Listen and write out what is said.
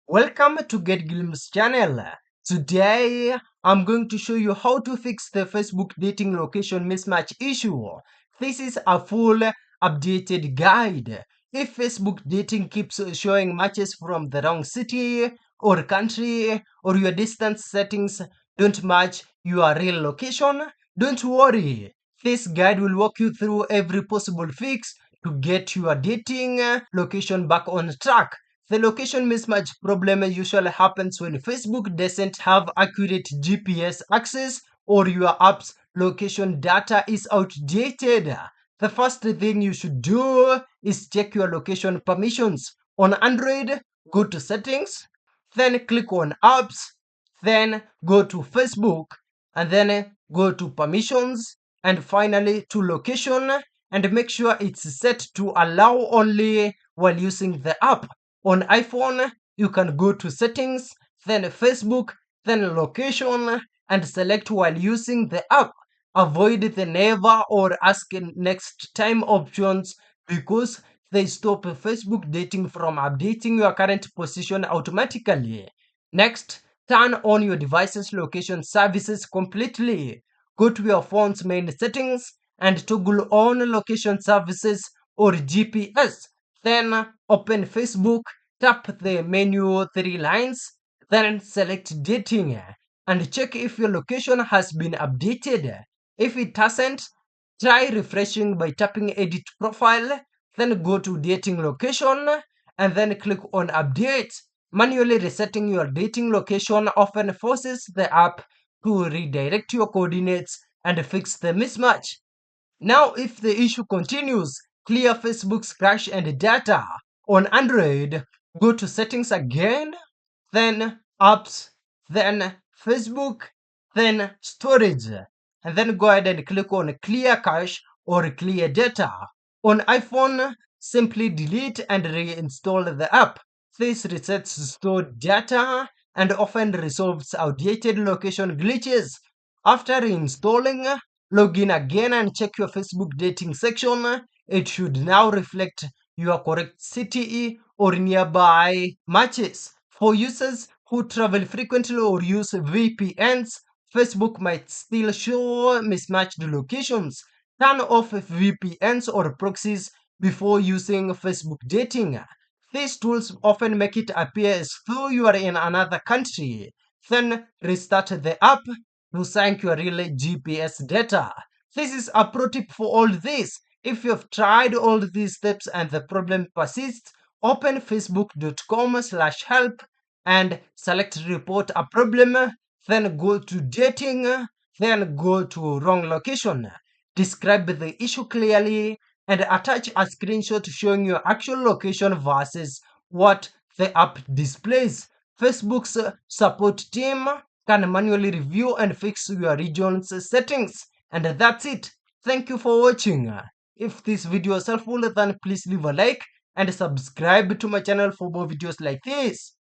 Welcome to Get Gilm's channel. Today, I'm going to show you how to fix the Facebook dating location mismatch issue. This is a full updated guide. If Facebook dating keeps showing matches from the wrong city or country or your distance settings don't match your real location, don't worry. This guide will walk you through every possible fix to get your dating location back on track. The location mismatch problem usually happens when Facebook doesn't have accurate GPS access or your app's location data is outdated. The first thing you should do is check your location permissions. On Android, go to Settings, then click on Apps, then go to Facebook, and then go to Permissions, and finally to Location, and make sure it's set to allow only while using the app. On iPhone, you can go to Settings, then Facebook, then Location, and select while using the app. Avoid the never or ask next time options because they stop Facebook dating from updating your current position automatically. Next, turn on your device's location services completely. Go to your phone's main settings and toggle on location services or GPS. Then open Facebook, tap the menu three lines, then select dating and check if your location has been updated. If it hasn't, try refreshing by tapping edit profile, then go to dating location and then click on update. Manually resetting your dating location often forces the app to redirect your coordinates and fix the mismatch. Now, if the issue continues, clear Facebook's cache and data. On Android, go to settings again, then apps, then Facebook, then storage, and then go ahead and click on clear cache or clear data. On iPhone, simply delete and reinstall the app. This resets stored data and often resolves outdated location glitches. After reinstalling, log in again and check your Facebook dating section. It should now reflect your correct city or nearby matches. For users who travel frequently or use VPNs, Facebook might still show mismatched locations. Turn off VPNs or proxies before using Facebook dating. These tools often make it appear as though you are in another country. Then restart the app to sync your real GPS data. This is a pro tip for all this. If you've tried all these steps and the problem persists, open facebook.com/help and select report a problem, then go to dating, then go to wrong location. Describe the issue clearly and attach a screenshot showing your actual location versus what the app displays. Facebook's support team can manually review and fix your region's settings. And that's it. Thank you for watching. If this video is helpful, then please leave a like and subscribe to my channel for more videos like this.